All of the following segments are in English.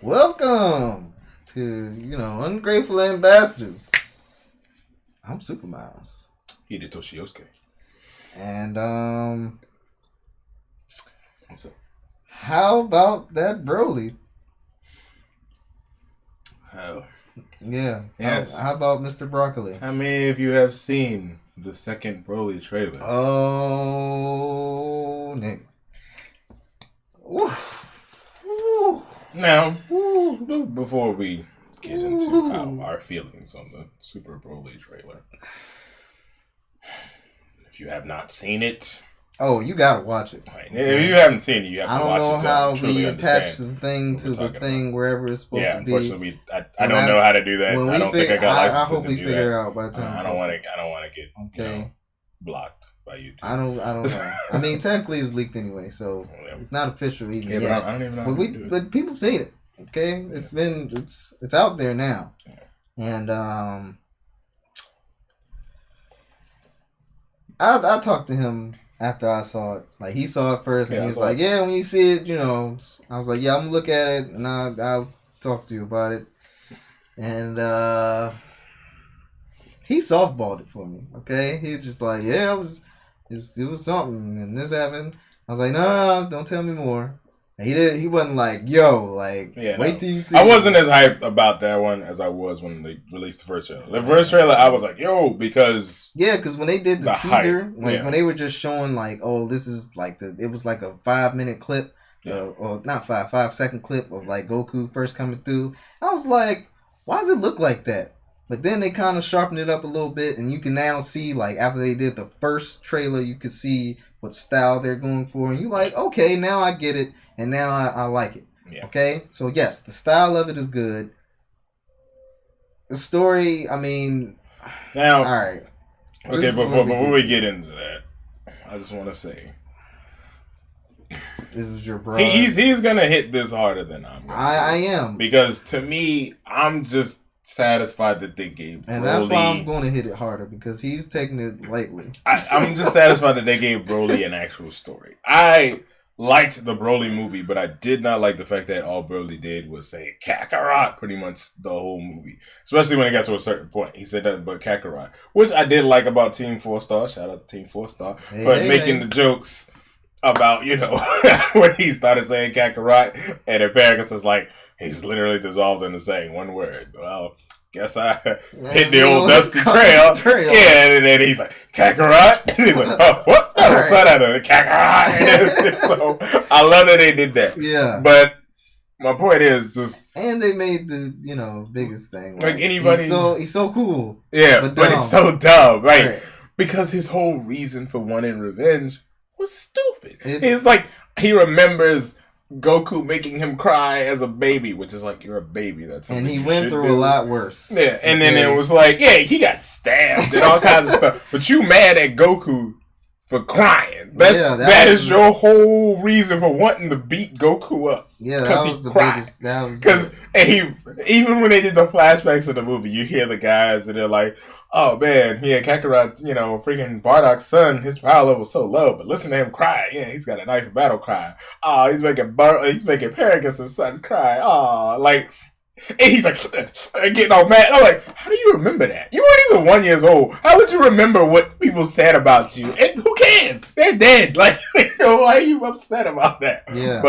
Welcome to, Ungrateful Ambassadors. I'm Super Miles. Hidetoshi Yosuke. And, What's up? how about that Broly? Oh. Yeah. Yes. How about Mr. Broccoli? How many of you have seen the second Broly trailer? Oh, Nick. Oof. Now, before we get into our feelings on the Super Broly trailer, if you have not seen it... Oh, you gotta watch it. Right. If you haven't seen it, you have to watch it. I don't know how we attach the the thing to the thing wherever it's supposed to be. Yeah, unfortunately, I don't know how to do that. I don't think I got licensed I hope to we do figure that. it out by the time. I don't want to get okay. Blocked by YouTube. I don't know. I mean, technically it was leaked anyway, so it's not official even yet. But I don't even know. But people have seen it. Okay, it's out there now, and I talked to him after I saw it. Like, he saw it first, and he was like, "Yeah, when you see it, I was like, yeah, I'm gonna look at it, and I'll talk to you about it." And he softballed it for me. Okay, he was just like, "Yeah, it was something, and this happened." I was like, "No, don't tell me more." And he wasn't like, "Yo, wait till you see." I wasn't as hyped about that one as I was when they released the first trailer. The first trailer, I was like, "Yo," because when they did the teaser, when they were just showing oh, this is it was like a 5-minute clip, or not 5-second clip of Goku first coming through. I was like, why does it look like that? But then they kind of sharpened it up a little bit, and you can now see after they did the first trailer, you could see what style they're going for, and you okay, now I get it. And now I like it. Yeah. Okay? So, yes, the style of it is good. The story, I mean... Now... All right. Okay, before we get into that, I just want to say... This is your bro. He's going to hit this harder than I'm going to. I am. Because, to me, I'm just satisfied that they gave Broly... And that's why I'm going to hit it harder, because he's taking it lightly. I'm just satisfied that they gave Broly an actual story. I liked the Broly movie, but I did not like the fact that all Broly did was say Kakarot pretty much the whole movie. Especially when it got to a certain point. He said that but Kakarot. Which I did like about Team 4 Star. Shout out to Team 4 Star. But making the jokes about, when he started saying Kakarot, and then Paragus was like, he's literally dissolved into saying one word. Well, guess I hit the old dusty trail. Yeah, and then he's like, Kakarot? And he's like, oh, what? I was out of Kakarot. So I love that they did that. Yeah. But my point is just... And they made the, biggest thing. Anybody... He's so cool. Yeah, but he's so dumb. Right? Because his whole reason for wanting revenge was stupid. It's like, he remembers Goku making him cry as a baby, which is you're a baby. And he went through a lot worse. Yeah, and then it was he got stabbed and all kinds of stuff. But you mad at Goku for crying. That is your whole reason for wanting to beat Goku up. Yeah, that was the biggest. That was because even when they did the flashbacks of the movie, you hear the guys and they're like, "Oh man, Kakarot, freaking Bardock's son, his power level was so low, but listen to him cry. Yeah, he's got a nice battle cry. Oh, he's making Paragus' son cry. Oh, and he's getting all mad. I'm like, how do you remember that? You weren't even 1 year old. How would you remember what people said about you? And who cares? They're dead. Why are you upset about that? Yeah,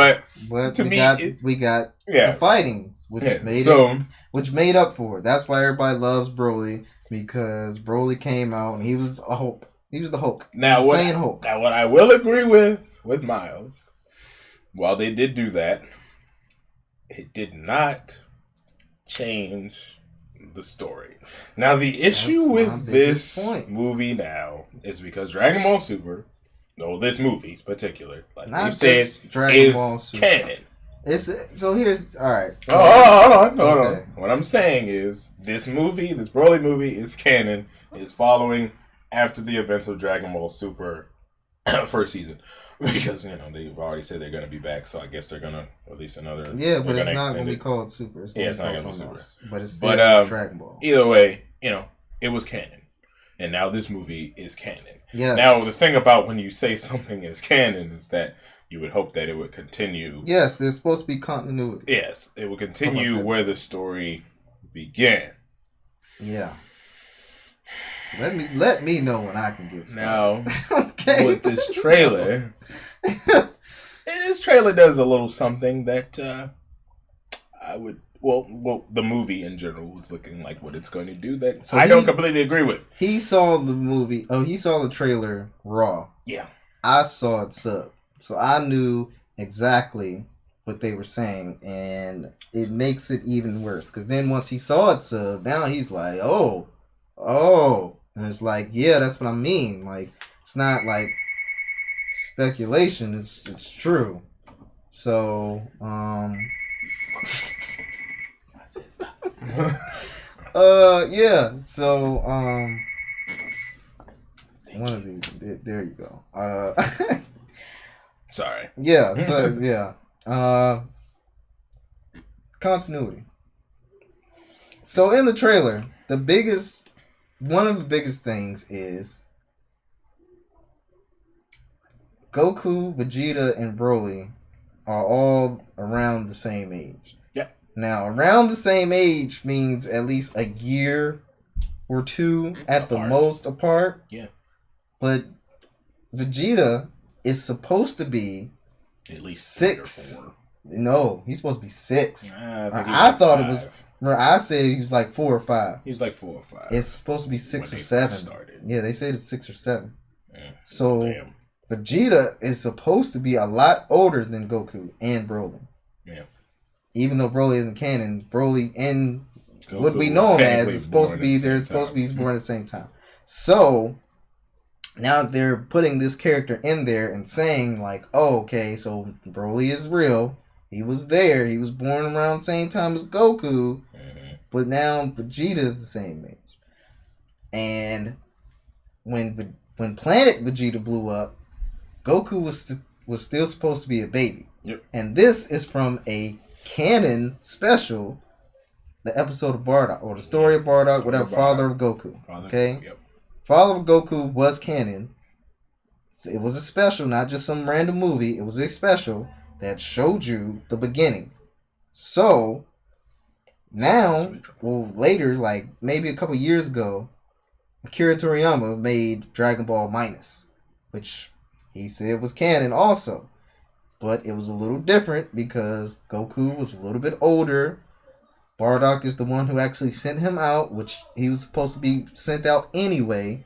but to me, we got the fighting, which made up for it. That's why everybody loves Broly. Because Broly came out and he was a Hulk. He was the Hulk. Hulk. Now, what I will agree with Miles, while they did do that, it did not change the story. Now, the issue with this movie now is because Dragon Ball Super, this movie in particular, they said, is canon. Here's all right. So hold on. What I'm saying is this Broly movie is canon. Is following after the events of Dragon Ball Super first season, because they've already said they're going to be back. So I guess they're going to release another. Yeah, but it's not going to be called Super. It's not going to be Super. But it's still Dragon Ball. Either way, it was canon, and now this movie is canon. Yeah. Now the thing about when you say something is canon is that you would hope that it would continue. Yes, there's supposed to be continuity. Yes, it would continue where the story began. Yeah. Let me know when I can get started. Now, okay. With this trailer, this trailer does a little something that I would. Well, the movie in general was looking like what it's going to do. That I don't completely agree with. He saw the movie. Oh, he saw the trailer raw. Yeah. I saw it sub, so I knew exactly what they were saying, and it makes it even worse. Because then once he saw it sub, now he's like, oh, and it's like, yeah, that's what I mean. Like, it's not like speculation. It's true. So, yeah. So, one of these. There you go. Sorry. Yeah. So yeah. Continuity. So in the trailer, one of the biggest things is Goku, Vegeta, and Broly are all around the same age. Yeah. Now, around the same age means at least a year or two at the most apart. Yeah. But Vegeta is supposed to be at least 6. No, he's supposed to be 6. I thought it was. I said he was like 4 or 5. He was like 4 or 5. It's supposed to be 6 or 7. Yeah, they said it's 6 or 7. Yeah. So Vegeta is supposed to be a lot older than Goku and Broly. Yeah. Even though Broly isn't canon, Broly and Goku, what we know him as is supposed to be there. It's supposed to be born at the same time. So now they're putting this character in there and saying like, oh, okay, so Broly is real. He was there. He was born around the same time as Goku. Mm-hmm. But now Vegeta is the same age. And when Planet Vegeta blew up, Goku was still supposed to be a baby. Yep. And this is from a canon special, the episode of Bardock, or the story of Bardock, whatever, Father of Goku. Okay? Yep. Father of Goku was canon. It was a special, not just some random movie. It was a special that showed you the beginning. So, now, well, later, like maybe a couple years ago, Akira Toriyama made Dragon Ball Minus, which he said was canon also. But it was a little different because Goku was a little bit older. Bardock is the one who actually sent him out, which he was supposed to be sent out anyway.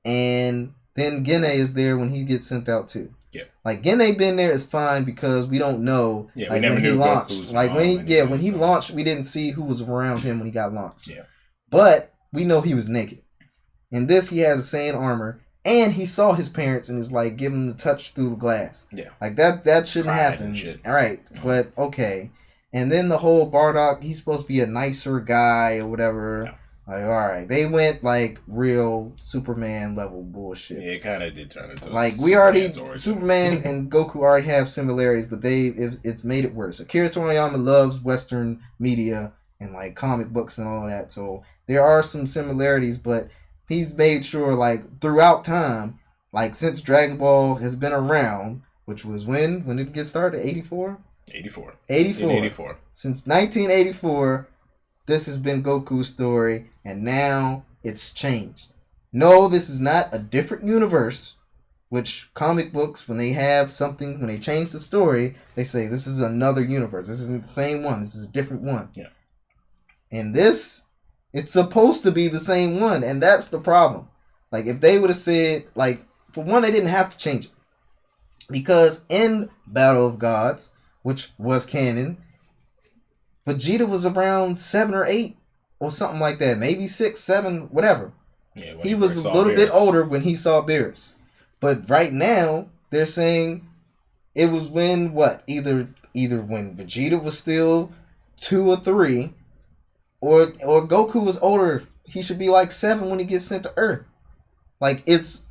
And then Gene is there when he gets sent out too. Yeah. Like Gene being there is fine because we don't know. Yeah, like we never when knew he launched. Goku's Like when he mom launched, we didn't see who was around him when he got launched. Yeah. But we know he was naked. In this, he has a Saiyan armor, and he saw his parents and is like give him the touch through the glass. Yeah. Like that shouldn't happen. All right, but okay. And then the whole Bardock, he's supposed to be a nicer guy or whatever. Yeah. Like, all right, they went like real Superman level bullshit. Yeah, it kind of did turn into like Superman and Goku already have similarities, but it's made it worse. Akira Toriyama loves Western media and like comic books and all that, so there are some similarities, but he's made sure like throughout time, like since Dragon Ball has been around, which was when did it get started? 84. 84. Since 1984. This has been Goku's story, and now it's changed. No, this is not a different universe, which comic books, when they have something, when they change the story, they say this is another universe. This isn't the same one. This is a different one. Yeah. And this, it's supposed to be the same one, and that's the problem. Like, if they would have said, like, for one, they didn't have to change it. Because in Battle of Gods, which was canon, Vegeta was around 7 or 8 or something like that. Maybe 6, 7, whatever. Yeah, he was a little bit older when he saw Beerus. But right now, they're saying it was when what? Either when Vegeta was still 2 or 3, or Goku was older. He should be like 7 when he gets sent to Earth. Like, it's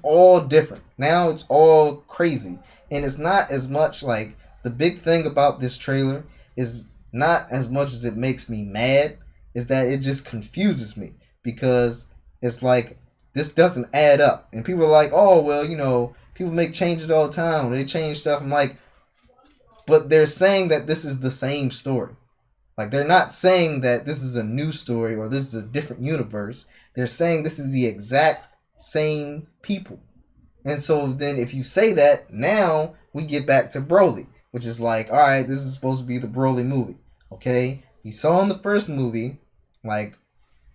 all different. Now it's all crazy. And it's not as much like, the big thing about this trailer is not as much as it makes me mad, is that it just confuses me, because it's like this doesn't add up, and people are like, oh well, people make changes all the time. When they change stuff, I'm like, but they're saying that this is the same story. Like, they're not saying that this is a new story or this is a different universe. They're saying this is the exact same people. And so then if you say that, now we get back to Broly, which is like, all right, this is supposed to be the Broly movie. Okay? We saw in the first movie, like,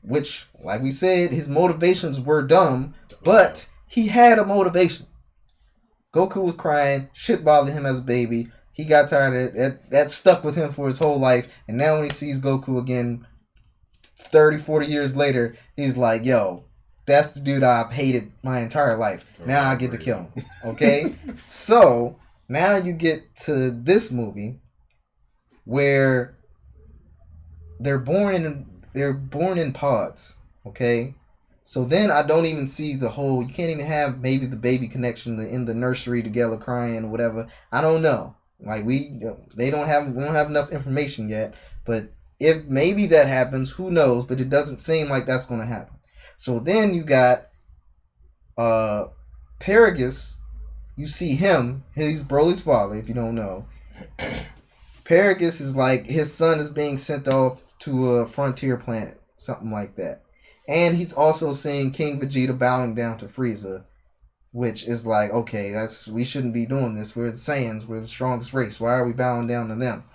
which, like we said, his motivations were dumb, but he had a motivation. Goku was crying, shit bothered him as a baby. He got tired of it. That stuck with him for his whole life. And now when he sees Goku again 30, 40 years later, he's like, yo, that's the dude I've hated my entire life. Now I get to kill him. Okay? So, now you get to this movie where they're born in pods. Okay? So then I don't even see the whole, you can't even have maybe the baby connection in the nursery together crying or whatever. I don't know. Like we don't have enough information yet, but if maybe that happens, who knows? But it doesn't seem like that's going to happen. So then you got Paragus. You see him. He's Broly's father. If you don't know, Paragus is like his son is being sent off to a frontier planet, something like that. And he's also seeing King Vegeta bowing down to Frieza. Which is like, okay, we shouldn't be doing this. We're the Saiyans. We're the strongest race. Why are we bowing down to them?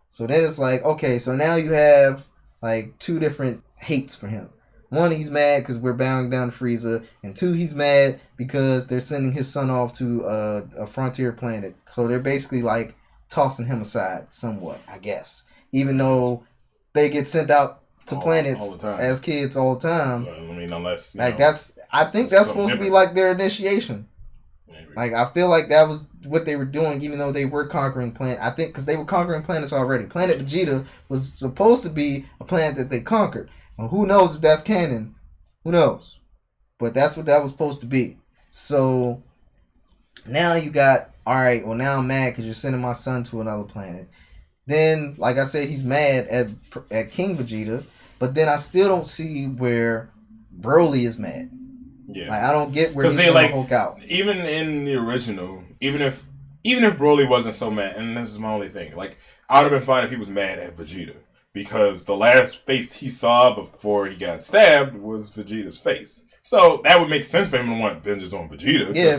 So then it's like, okay, so now you have like two different hates for him. One, he's mad because we're bowing down to Frieza. And two, he's mad because they're sending his son off to a frontier planet. So they're basically like tossing him aside somewhat, I guess. Even though they get sent out to planets as kids all the time. I mean, unless like I think that's supposed to be like their initiation. Maybe. Like I feel like that was what they were doing, even though they were conquering planet. I think because they were conquering planets already. Planet Vegeta was supposed to be a planet that they conquered. Well, who knows if that's canon? Who knows? But that's what that was supposed to be. So now you got, all right. Well, now I'm mad because you're sending my son to another planet. Then, like I said, he's mad at King Vegeta, but then I still don't see where Broly is mad. Yeah, like I don't get where he's gonna Hulk out. Even in the original, even if Broly wasn't so mad, and this is my only thing, like I would have been fine if he was mad at Vegeta because the last face he saw before he got stabbed was Vegeta's face. So that would make sense for him to want vengeance on Vegeta. Yeah,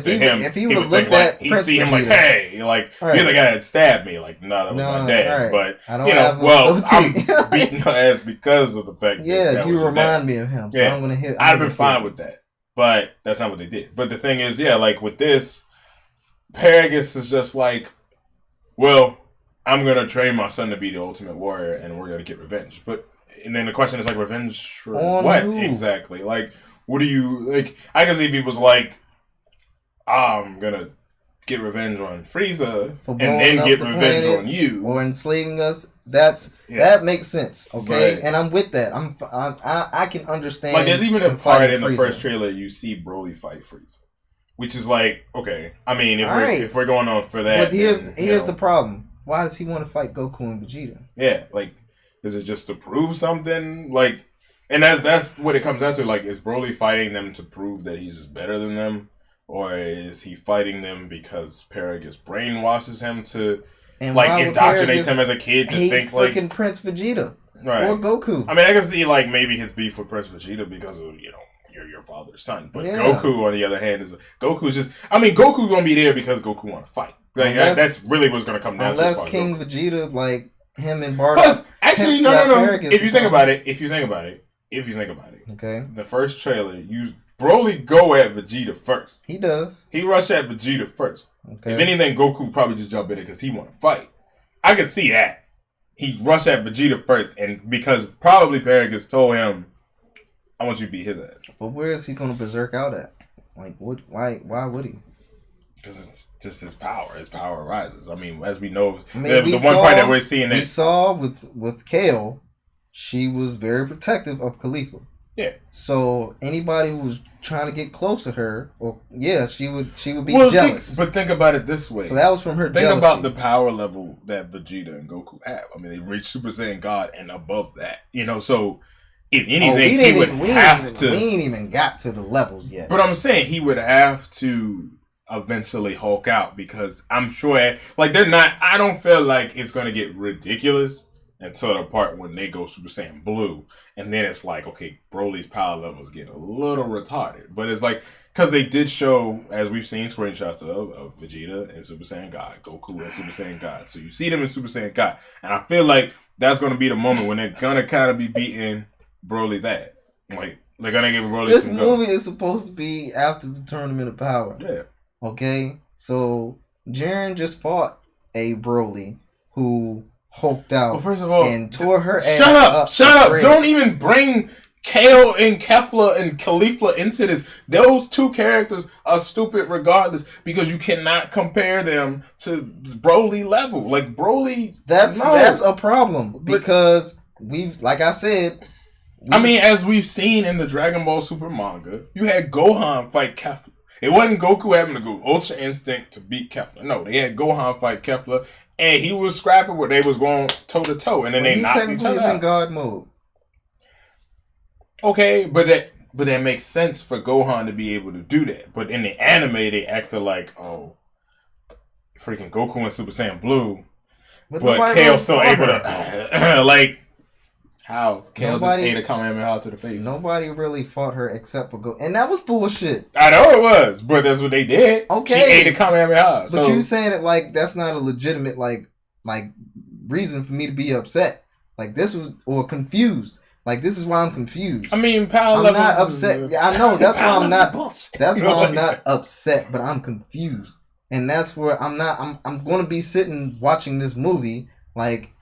if he would have looked at he'd see him like, hey, like you're the guy that stabbed me. Like, no, that was my dad. Right. But I'm beating her ass because of the fact that you remind me of him. So I'm gonna hit. I'd have been fine with that, but that's not what they did. But the thing is, like with this, Paragus is just like, well, I'm gonna train my son to be the ultimate warrior, and we're gonna get revenge. And then the question is like, revenge for what exactly? Like. What do you, like, I can see people's like, I'm gonna get revenge on Frieza and then get revenge on you. Or enslaving us. That makes sense, okay? Right. And I'm with that. I can understand. Like, there's even a part in the first trailer you see Broly fight Frieza. Which is like, okay. I mean, if we're going on for that. But here's the problem. Why does he want to fight Goku and Vegeta? Yeah, like, is it just to prove something? Like, and that's what it comes down to. Like, is Broly fighting them to prove that he's just better than them? Or is he fighting them because Paragus brainwashes him to, like, indoctrinate him as a kid to think, like... freaking Prince Vegeta. Right. Or Goku. I mean, I can see, like, maybe his beef with Prince Vegeta because of, you're your father's son. But Goku, on the other hand, Goku's just... I mean, Goku's going to be there because Goku want to fight. Like, that's really what's going to come down to. Unless King Vegeta, like, him and Bardock... Plus, actually, no. If you think about it... Okay. The first trailer, Broly go at Vegeta first. He does. He rush at Vegeta first. Okay. If anything, Goku probably just jump in it because he want to fight. I can see that. He rush at Vegeta first, and because probably Paragus told him, "I want you to beat his ass." But where is he going to berserk out at? Like, what? Why would he? Because it's just his power. His power rises. I mean, as we know, the one part that we're seeing we saw with Kale. She was very protective of Khalifa. Yeah. So anybody who was trying to get close to her, she would be jealous. But think about it this way. So that was from her jealousy. Think about the power level that Vegeta and Goku have. I mean, they reached Super Saiyan God and above that. So if anything, we ain't even got to the levels yet. But I'm saying he would have to eventually Hulk out, because I'm sure, like, they're not. I don't feel like it's gonna get ridiculous until the part when they go Super Saiyan Blue, and then it's like, okay, Broly's power levels get a little retarded. But it's like, because they did show, as we've seen screenshots of Vegeta and Super Saiyan God, Goku and Super Saiyan God. So you see them in Super Saiyan God, and I feel like that's gonna be the moment when they're gonna kind of be beating Broly's ass. Like, they're gonna give Broly this some movie is supposed to be after the Tournament of Power. Yeah. Okay, so Jiren just fought a Broly who hulked out, well, first of all, and tore her ass up. Shut up! Don't even bring Kale and Kefla and Caulifla into this. Those two characters are stupid regardless, because you cannot compare them to Broly level. Like, Broly, that's a problem, because we've, like I said, I mean, as we've seen in the Dragon Ball Super manga, you had Gohan fight Kefla. It wasn't Goku having to go Ultra Instinct to beat Kefla. No, they had Gohan fight Kefla, and he was scrapping where they was going toe to toe, and then they knocked each other out. In God mode. Okay, but that makes sense for Gohan to be able to do that. But in the anime, they acted like, oh, freaking Goku and Super Saiyan Blue, but Kale's still able to like. How? Kale just ate a Kamehameha to the face. Nobody really fought her except for Goku. And that was bullshit. I know it was, but that's what they did. Okay. She ate a Kamehameha. But you saying it like that's not a legitimate like reason for me to be upset. Like, this was, or confused. Like, this is why I'm confused. I mean, power levels. I'm not upset. Yeah, I know. That's why I'm not. That's why I'm not upset. But I'm confused, and that's where I'm not. I'm going to be sitting watching this movie like.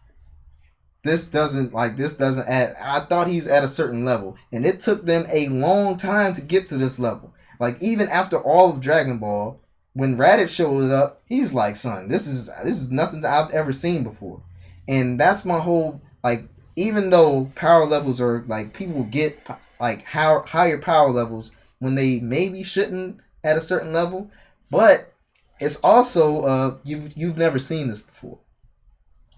This doesn't add. I thought he's at a certain level, and it took them a long time to get to this level. Like, even after all of Dragon Ball, when Raditz shows up, he's like, "Son, this is nothing that I've ever seen before," and that's my whole like. Even though power levels are like, people get like higher power levels when they maybe shouldn't at a certain level, but it's also you've never seen this before.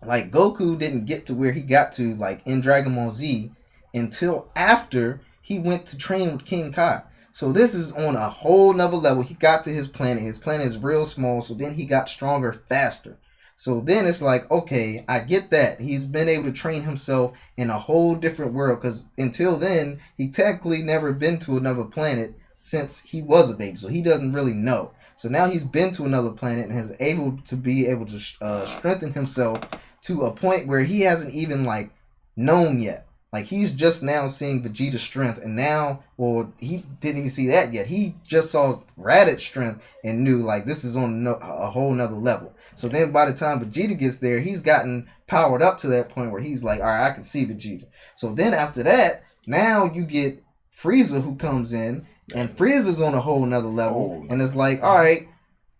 Like, Goku didn't get to where he got to, like, in Dragon Ball Z until after he went to train with King Kai. So this is on a whole nother level. He got to his planet. His planet is real small, so then he got stronger faster. So then it's like, okay, I get that. He's been able to train himself in a whole different world, because until then, he technically never been to another planet since he was a baby. So he doesn't really know. So now he's been to another planet and has able to strengthen himself to a point where he hasn't even like known yet. Like, he's just now seeing Vegeta's strength, and now, well, he didn't even see that yet. He just saw Raditz's strength and knew, like, this is on a whole nother level. So then by the time Vegeta gets there, he's gotten powered up to that point where he's like, all right, I can see Vegeta. So then after that, now you get Frieza who comes in, and Frieza's on a whole nother level, and it's like, all right,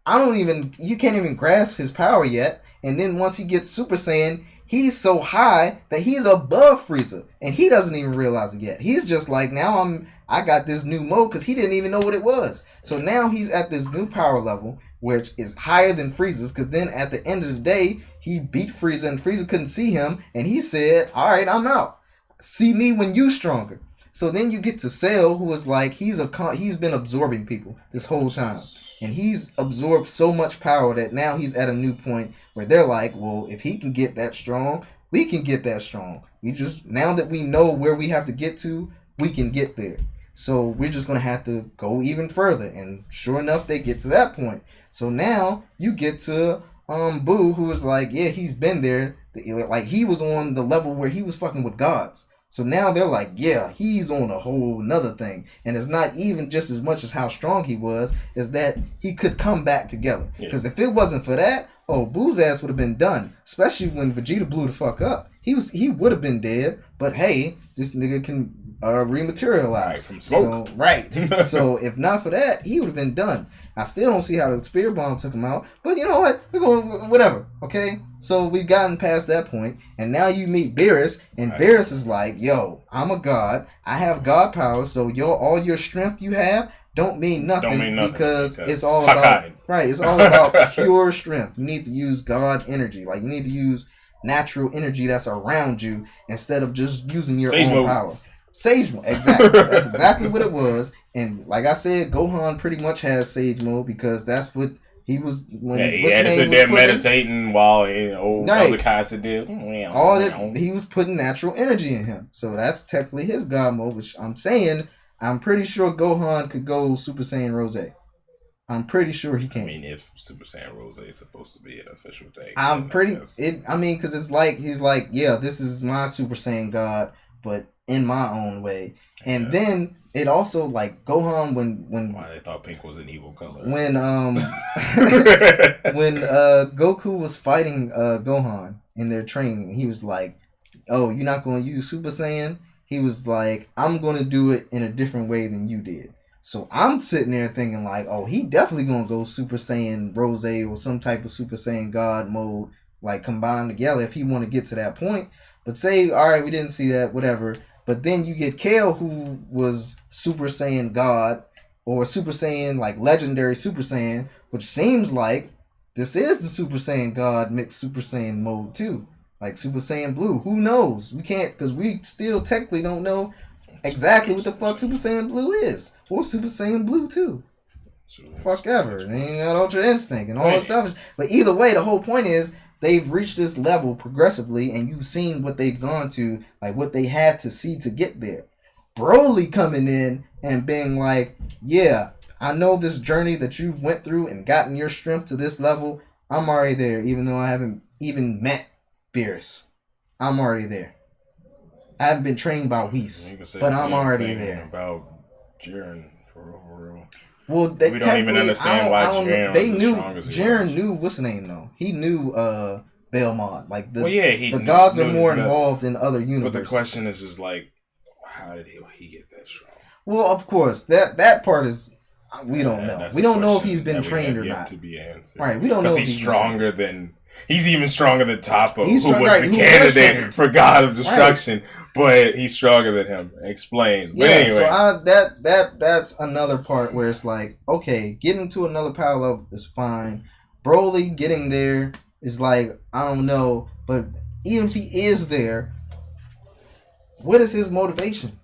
you can't even grasp his power yet. And then once he gets Super Saiyan, he's so high that he's above Frieza, and he doesn't even realize it yet. He's just like, now I got this new mode, because he didn't even know what it was. So now he's at this new power level, which is higher than Frieza's, because then at the end of the day, he beat Frieza, and Frieza couldn't see him, and he said, all right, I'm out. See me when you stronger. So then you get to Cell, who is like, he's been absorbing people this whole time. And he's absorbed so much power that now he's at a new point where they're like, well, if he can get that strong, we can get that strong. Now that we know where we have to get to, we can get there. So we're just going to have to go even further. And sure enough, they get to that point. So now you get to Boo, who is like, yeah, he's been there. Like, he was on the level where he was fucking with gods. So now they're like, yeah, he's on a whole nother thing. And it's not even just as much as how strong he was, is that he could come back together. Because if it wasn't for that, Boo's ass would have been done. Especially when Vegeta blew the fuck up. He would have been dead. But hey, this nigga can rematerialize. Right, from smoke. So if not for that, he would have been done. I still don't see how the spear bomb took him out. But you know what? We're going, whatever. Okay? So we've gotten past that point, and now you meet Beerus, and Beerus is like, yo, I'm a god. I have god powers, so all your strength you have don't mean nothing, because it's all about it's all about pure strength. You need to use god energy. Like, you need to use natural energy that's around you instead of just using your own power. Sage mode, exactly. That's exactly what it was. And like I said, Gohan pretty much has Sage mode because that's what he was when he had to sit there meditating while other Kaiser did. All that he was putting natural energy in him. So that's technically his God mode, which I'm saying I'm pretty sure Gohan could go Super Saiyan Rose. I'm pretty sure he can. I mean, if Super Saiyan Rose is supposed to be an official thing, because it's like he's like, yeah, this is my Super Saiyan God, but in my own way. And then it also like Gohan when why they thought pink was an evil color. When when Goku was fighting Gohan in their training, he was like, "Oh, you're not going to use Super Saiyan?" He was like, "I'm going to do it in a different way than you did." So I'm sitting there thinking like, "Oh, he definitely going to go Super Saiyan Rose or some type of Super Saiyan God mode, like combined together if he want to get to that point." But say, all right, we didn't see that, whatever. But then you get Kale, who was Super Saiyan God, or Super Saiyan, like legendary Super Saiyan, which seems like this is the Super Saiyan God mixed Super Saiyan mode too. Like Super Saiyan Blue. Who knows? We can't, because we still technically don't know exactly what the fuck Super Saiyan Blue is. Or Super Saiyan Blue 2. Fuck ever. They ain't got Ultra Instinct and all that stuff. But either way, the whole point is, they've reached this level progressively, and you've seen what they've gone to, like what they had to see to get there. Broly coming in and being like, yeah, I know this journey that you've went through and gotten your strength to this level. I'm already there, even though I haven't even met Beerus. I'm already there. I haven't been trained by Whis, but I'm already there. About Jiren, for real. Well, we don't even understand why Jiren was as strong as he was. Jiren knew what's the name though. He knew Belmont. Like the gods are more involved in other universes. But the question is just like, how did he get that strong? Well, of course, that part is we don't know. We don't know if he's been trained or not. To be answered. Right, we don't know if he's stronger than. He's even stronger than Toppo, who was the candidate for God of Destruction. Right. But he's stronger than him. Explain. But anyway, so that's another part where it's like, okay, getting to another power level is fine. Broly getting there is like, I don't know, but even if he is there, what is his motivation?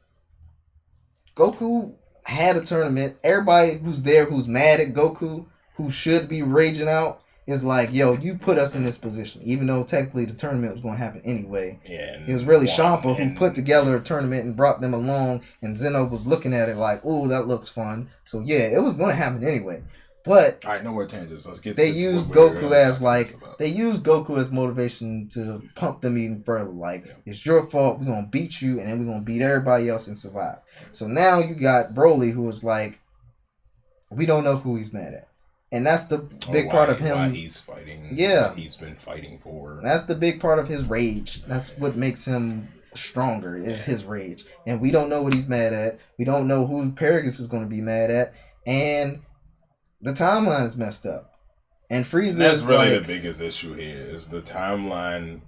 Goku had a tournament. Everybody who's there, who's mad at Goku, who should be raging out, is like, yo, you put us in this position, even though technically the tournament was going to happen anyway. Yeah, it was really Champa who put together a tournament and brought them along, and Zeno was looking at it like, ooh, that looks fun. So yeah, it was going to happen anyway. But all right, no more tangents. Let's get. They used Goku as like Goku as motivation to pump them even further. Like, it's your fault. We're gonna beat you, and then we're gonna beat everybody else and survive. So now you got Broly, who is like, we don't know who he's mad at. And that's the big part of him. Why he's fighting. Yeah. He's been fighting for. That's the big part of his rage. That's what makes him stronger, is his rage. And we don't know what he's mad at. We don't know who Paragus is going to be mad at. And the timeline is messed up. And Frieza That's really the biggest issue here, is the timeline.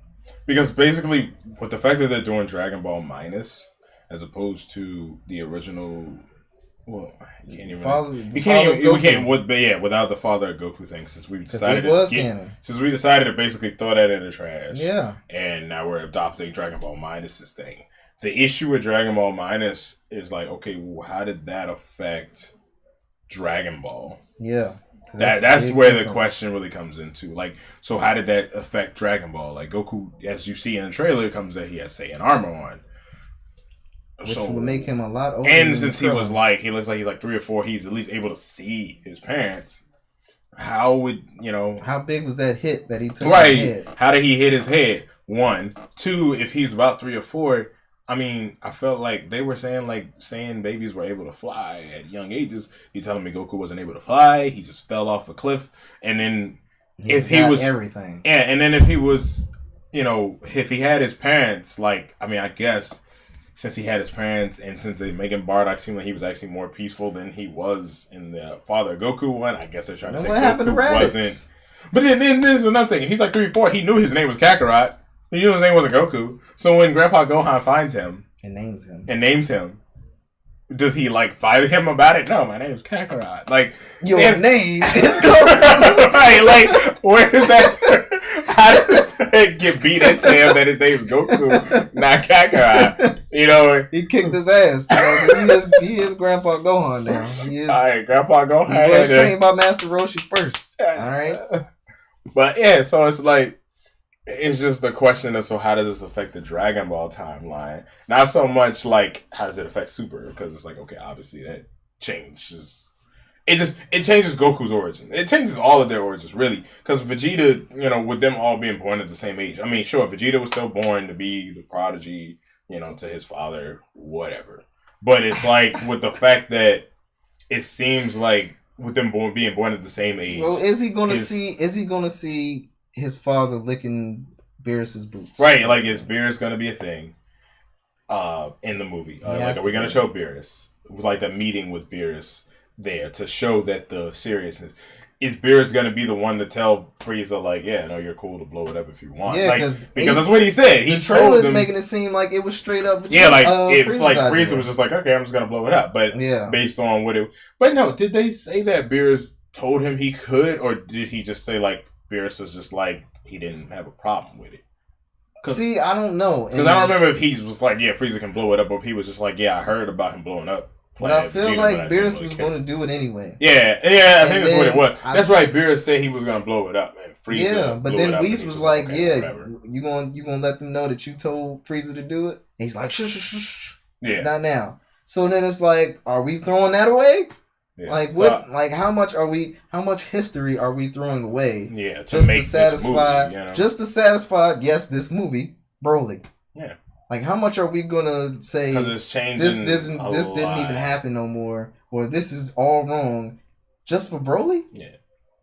Because basically, with the fact that they're doing Dragon Ball Minus, as opposed to the original... Well, you can't even. We can't. Without the father of Goku thing, since we decided to basically throw that in the trash. Yeah. And now we're adopting Dragon Ball Minus's thing. The issue with Dragon Ball Minus is like, okay, well, how did that affect Dragon Ball? Yeah. That's where the question really comes into. Like, so how did that affect Dragon Ball? Like, Goku, as you see in the trailer, comes that he has Saiyan armor on. Which would make him a lot older. And since he looks like he's like 3 or 4, he's at least able to see his parents. How would how big was that hit that he took? Right. His head? How did he hit his head? 1, 2. If he's about 3 or 4, I mean, I felt like they were saying babies were able to fly at young ages. You telling me Goku wasn't able to fly? He just fell off a cliff, and then if he was everything, and then if he was, if he had his parents, like, I mean, I guess. Since he had his parents, and since they making Bardock seem like he was actually more peaceful than he was in the Father Goku one, I guess they're trying to say Goku wasn't. But then there's another thing. He's like 3 or 4. He knew his name was Kakarot. He knew his name wasn't Goku. So when Grandpa Gohan finds him and names him, does he fight him about it? No, my name's Kakarot. Like, your name is Goku. Right? Like, where is that? How does that get beat into him that his name is Goku, not Kakarot? You know, he kicked his ass. He is Grandpa Gohan now. He is. All right, Grandpa Gohan. He was trained by Master Roshi first. All right. But yeah, so it's like, it's just the question of, so how does this affect the Dragon Ball timeline? Not so much like, how does it affect Super? Because it's like, okay, obviously that changes. It changes Goku's origin. It changes all of their origins, really. Because Vegeta, you know, with them all being born at the same age. I mean, sure, Vegeta was still born to be the prodigy, you know, to his father, whatever. But it's like, with the fact that it seems like with them being born at the same age. So is he gonna see his father licking Beerus's boots? Right, like, is Beerus gonna be a thing in the movie? Like, are we gonna show Beerus? Like, the meeting with Beerus there to show that the seriousness. Is Beerus gonna be the one to tell Frieza, like, yeah, no, you're cool to blow it up if you want? Yeah, like, because that's what he said. He the trailer's them, making it seem like it was straight up. Yeah, like if like Frieza was just like, okay, I'm just gonna blow it up, but based on what it. But no, did they say that Beerus told him he could, or did he just say like Beerus was just like he didn't have a problem with it? See, I don't know, because I don't remember if he was like, yeah, Frieza can blow it up, or if he was just like, yeah, I heard about him blowing up. But I feel like Beerus was going to do it anyway. Yeah, I think that's what it was. That's right. Beerus said he was going to blow it up, and Frieza. Yeah, but then Whis was like, "Yeah, you going to let them know that you told Frieza to do it?" And he's like, "Shh, yeah, not now." So then it's like, are we throwing that away? Yeah. Like what? Like how much history are we throwing away? Yeah, just to satisfy, this movie, just to satisfy, yes, this movie, Broly. Yeah. Like, how much are we gonna say it's changing this didn't even happen no more, or this is all wrong, just for Broly? Yeah.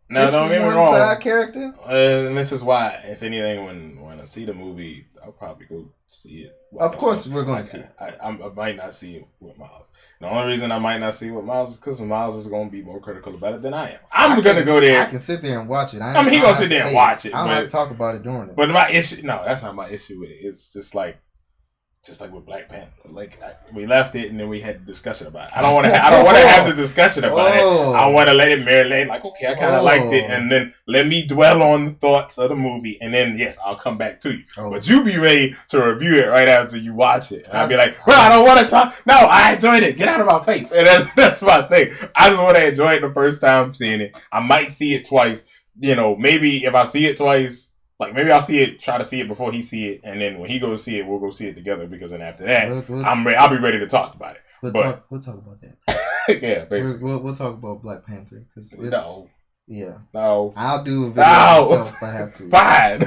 No, don't get me wrong. Side character. And this is why, if anything, when I see the movie, I'll probably go see it. Of course, we're going to see it. I might not see it with Miles. The only reason I might not see it with Miles is because Miles is going to be more critical about it than I am. I'm going to go there. I can sit there and watch it. I mean, he's going to sit there and watch it. I don't have to talk about it during it. But my issue, no, that's not my issue with it. It's just like with Black Panther, like we left it and then we had a discussion about it. I don't want to have the discussion about it. I want to let it marinate. Like, okay, I kind of liked it, and then let me dwell on the thoughts of the movie, and then yes, I'll come back to you. But you be ready to review it right after you watch it, and I'll be like, well, I don't want to talk. No, I enjoyed it. Get out of my face. And that's my thing. I just want to enjoy it the first time seeing it. I might see it twice. You know, maybe if I see it twice. Like, maybe I'll try to see it before he see it, and then when he goes see it, we'll go see it together, because then after that, I'll be ready to talk about it. We'll talk about that. Yeah, basically. We'll talk about Black Panther. No. Yeah. No. I'll do a video myself if I have to. Fine.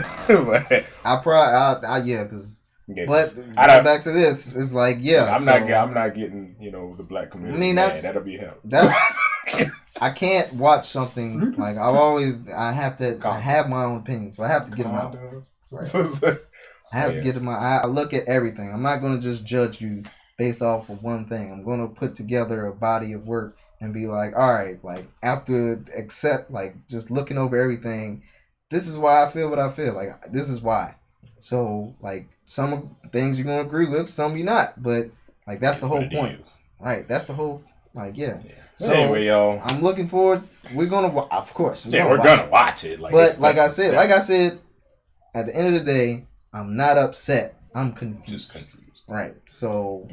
Yeah, because... But back to this, it's like, yeah. I'm not getting, the black community. I mean, that'll be him. I can't watch something like I have my own opinion, so I have to get them out. Right. I have to get them out. I look at everything. I'm not going to just judge you based off of one thing. I'm going to put together a body of work and be like, all right, like after just looking over everything, this is why I feel what I feel. Like, this is why. So, like, some things you're going to agree with, some you're not. But, like, that's the whole point. Right. That's the whole, yeah. So anyway, y'all, I'm looking forward. We're gonna, of course, we're gonna watch it. But like I said, at the end of the day, I'm not upset. I'm confused. Just confused. Right. So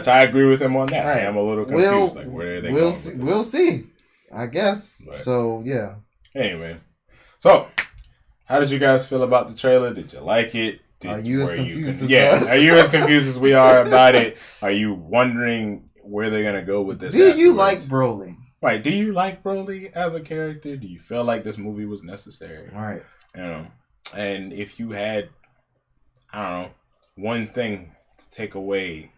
I agree with him on that. Right. I am a little confused. Where are they going? We'll see. I guess. Right. So yeah. Anyway, so how did you guys feel about the trailer? Did you like it? Are you as confused as us? Are you as confused as we are about it? Are you wondering where they're gonna go with this? Do you like Broly? Right. Do you like Broly as a character? Do you feel like this movie was necessary? Right. And if you had, I don't know, one thing to take away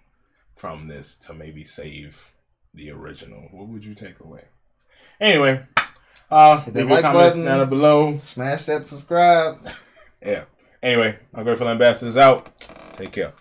from this to maybe save the original, what would you take away? Anyway, hit the like button down below. Smash that subscribe. Yeah. Anyway, our Grateful Ambassadors out. Take care.